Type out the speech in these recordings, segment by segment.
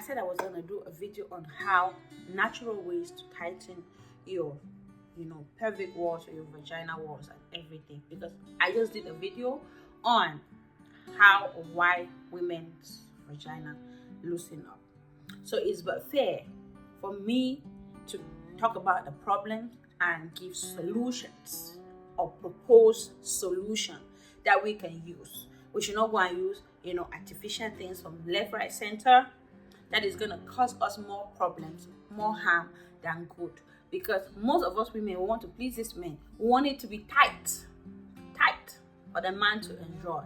I said I was going to do a video on how natural ways to tighten your pelvic walls or your vagina walls and everything, because I just did a video on how or why women's vagina loosen up. So it's but fair for me to talk about the problems and give solutions or propose solution that we can use. We should not go and use artificial things from left, right, center. That is going to cause us more problems, more harm than good. Because most of us women want to please this man. We want it to be tight for the man to enjoy.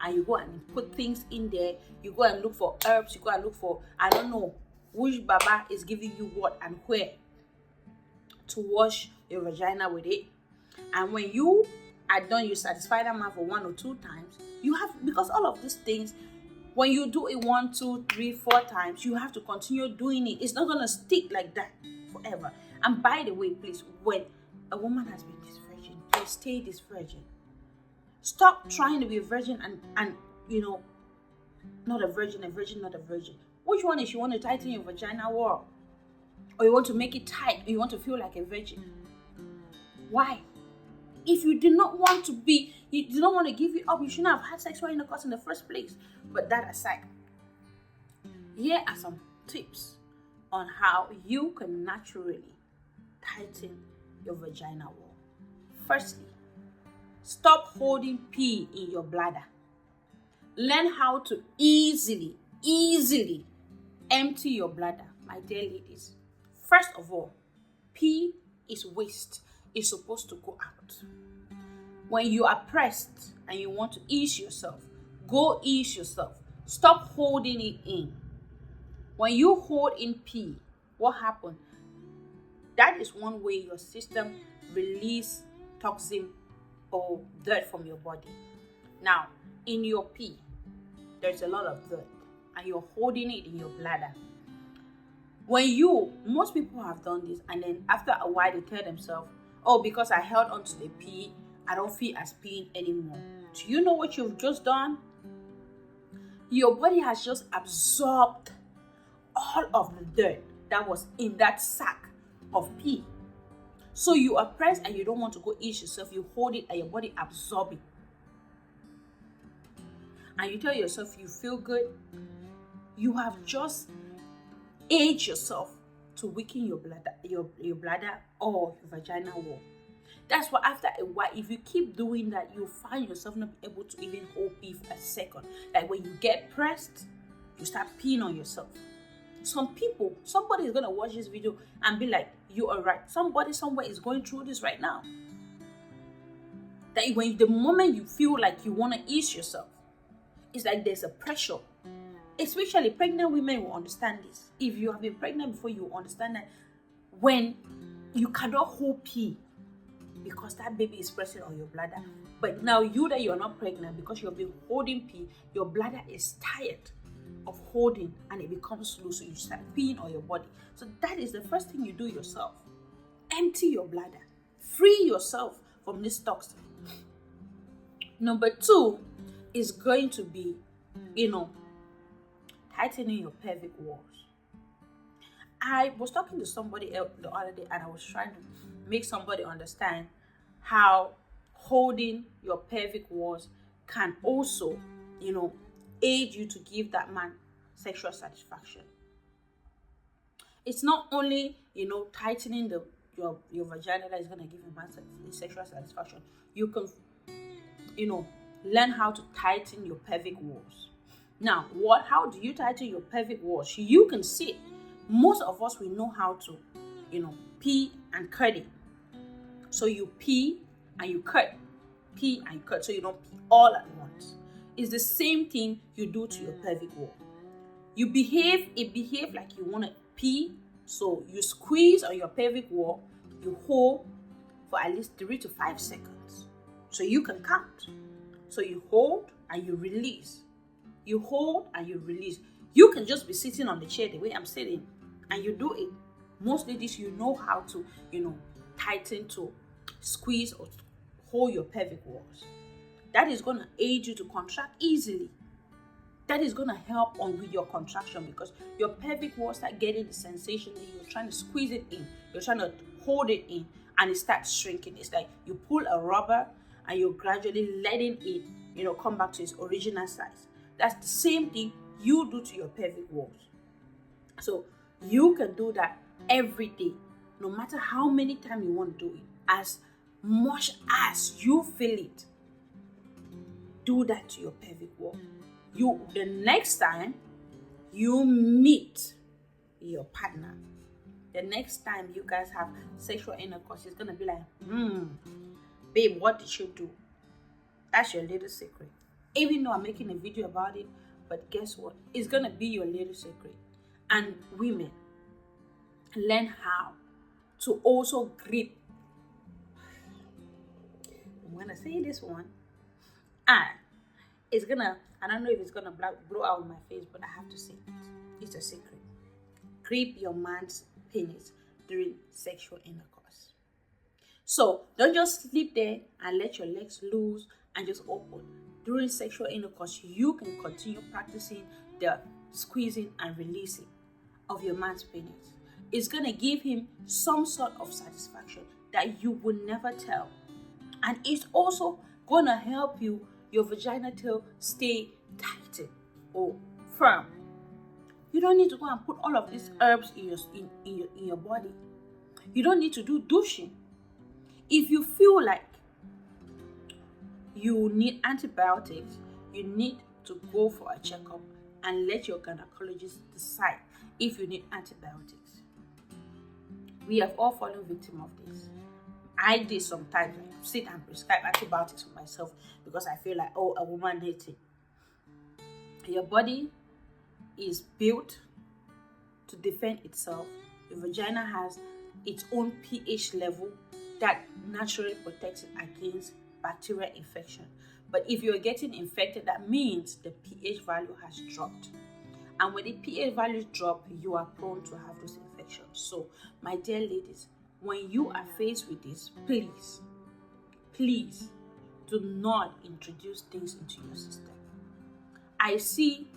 And you go and put things in there. You go and look for herbs. You go and look for, I don't know, which baba is giving you what and where to wash your vagina with it. And when you are done, you satisfy that man for 1 or 2 times. You have, because all of these things, when you do it 1, 2, 3, 4 times, you have to continue doing it. It's not going to stick like that forever. And by the way, please, when a woman has been this virgin, please stay this virgin. Stop trying to be a virgin and not a virgin, not a virgin. Which one is you want to tighten your vagina wall? Or you want to make it tight, or you want to feel like a virgin? Why? If you do not want to be, you do not want to give it up, you shouldn't have had sexual intercourse in the first place. But that aside, here are some tips on how you can naturally tighten your vagina wall. Firstly, stop holding pee in your bladder. Learn how to easily empty your bladder, my dear ladies. First of all, pee is waste. It's supposed to go out. When you are pressed and you want to ease yourself, go ease yourself. Stop holding it in. When you hold in pee, what happens? That is one way your system release toxin or dirt from your body. Now, in your pee, there's a lot of dirt and you're holding it in your bladder. Most people have done this, and then after a while they tell themselves, oh, because I held onto the pee, I don't feel as peeing anymore. Do you know what you've just done? Your body has just absorbed all of the dirt that was in that sack of pee. So you are pressed and you don't want to go ease yourself. You hold it and your body absorbs it. And you tell yourself you feel good. You have just aged yourself to weaken your bladder, your bladder or your vagina wall. That's why after a while, if you keep doing that, you find yourself not able to even hold pee for a second. Like when you get pressed, you start peeing on yourself. Somebody is going to watch this video and be like, you are right. Somebody somewhere is going through this right now. That the moment you feel like you want to ease yourself, it's like there's a pressure. Especially pregnant women will understand this. If you have been pregnant before, you will understand that when you cannot hold pee because that baby is pressing on your bladder. But now that you're not pregnant, because you've been holding pee, your bladder is tired of holding and it becomes loose, so you start peeing on your body. So that is the first thing you do yourself. Empty your bladder. Free yourself from this toxin. Number 2 is going to be, tightening your pelvic walls. I was talking to somebody else the other day, and I was trying to make somebody understand how holding your pelvic walls can also, aid you to give that man sexual satisfaction. It's not only, tightening your vagina that is going to give a man sexual satisfaction. You can, learn how to tighten your pelvic walls. Now, how do you tighten your pelvic walls? You can sit. Most of us, we know how to, pee and cut it. So you pee and you cut. Pee and you cut, so you don't pee all at once. It's the same thing you do to your pelvic wall. It behave like you want to pee, so you squeeze on your pelvic wall, you hold for at least 3 to 5 seconds. So you can count. So you hold and you release. You hold and you release. You can just be sitting on the chair the way I'm sitting and you do it. Most ladies, you know how to, tighten, to squeeze or hold your pelvic walls. That is going to aid you to contract easily. That is going to help on with your contraction, because your pelvic wall start getting the sensation that you're trying to squeeze it in, you're trying to hold it in, and it starts shrinking. It's like you pull a rubber and you're gradually letting it, come back to its original size. That's the same thing you do to your pelvic walls. So you can do that every day, no matter how many times you want to do it, as much as you feel it. Do that to your pelvic wall. The next time you meet your partner, the next time you guys have sexual intercourse, it's gonna be like, babe, what did you do? That's your little secret. Even though I'm making a video about it, but guess what? It's gonna be your little secret. And women, learn how to also grip. I'm gonna say this one, and it's gonna, I don't know if it's gonna blow out my face, but I have to say it. It's a secret. Grip your man's penis during sexual intercourse. So don't just sleep there and let your legs loose and just open. During sexual intercourse, you can continue practicing the squeezing and releasing of your man's penis. It's gonna give him some sort of satisfaction that you will never tell. And it's also gonna help your vagina to stay tight or firm. You don't need to go and put all of these herbs in your body. You don't need to do douching. If you feel like you need antibiotics, you need to go for a checkup and let your gynecologist decide if you need antibiotics. We have all fallen victim of this. I did sometimes sit and prescribe antibiotics for myself because I feel like, a woman needs it. Your body is built to defend itself. Your vagina has its own pH level that naturally protects it against bacterial infection. But if you're getting infected, that means the pH value has dropped. And when the pH values drop, you are prone to have those infections. So, my dear ladies, when you are faced with this, please do not introduce things into your system. I see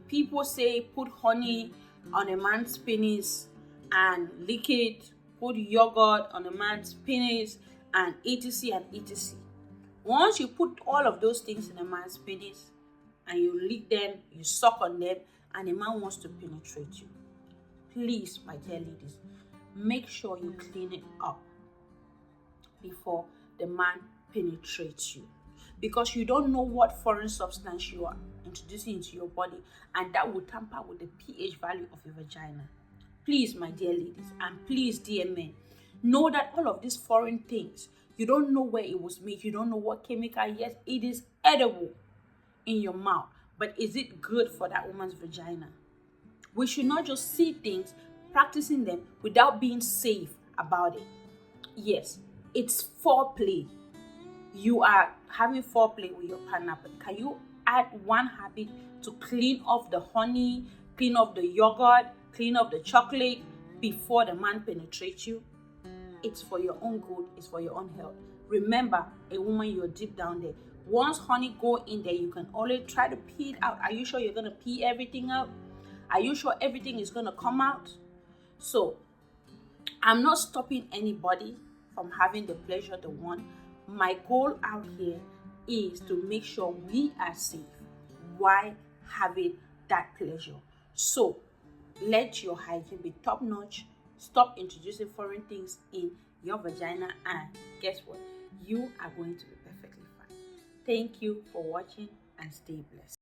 people say put honey on a man's penis and lick it, put yogurt on a man's penis and etc. and etc. Once you put all of those things in a man's penis and you lick them, you suck on them, and a man wants to penetrate you, please, my dear ladies, make sure you clean it up before the man penetrates you, because you don't know what foreign substance you are introducing into your body, and that will tamper with the pH value of your vagina. Please, my dear ladies, and please, dear men, know that all of these foreign things, you don't know where it was made, you don't know what chemical. Yes, it is edible in your mouth, but is it good for that woman's vagina? We should not just see things, practicing them without being safe about it. Yes, it's foreplay. You are having foreplay with your partner, but can you add one habit to clean off the honey, clean off the yogurt, clean off the chocolate before the man penetrates you? It's for your own good, it's for your own health. Remember, a woman, you're deep down there. Once honey go in there, you can always try to pee it out. Are you sure you're going to pee everything out? Are you sure everything is going to come out? So, I'm not stopping anybody from having the pleasure they want. My goal out here is to make sure we are safe while having that pleasure. So, let your hygiene be top notch. Stop introducing foreign things in your vagina, and guess what? You are going to be perfectly fine. Thank you for watching and stay blessed.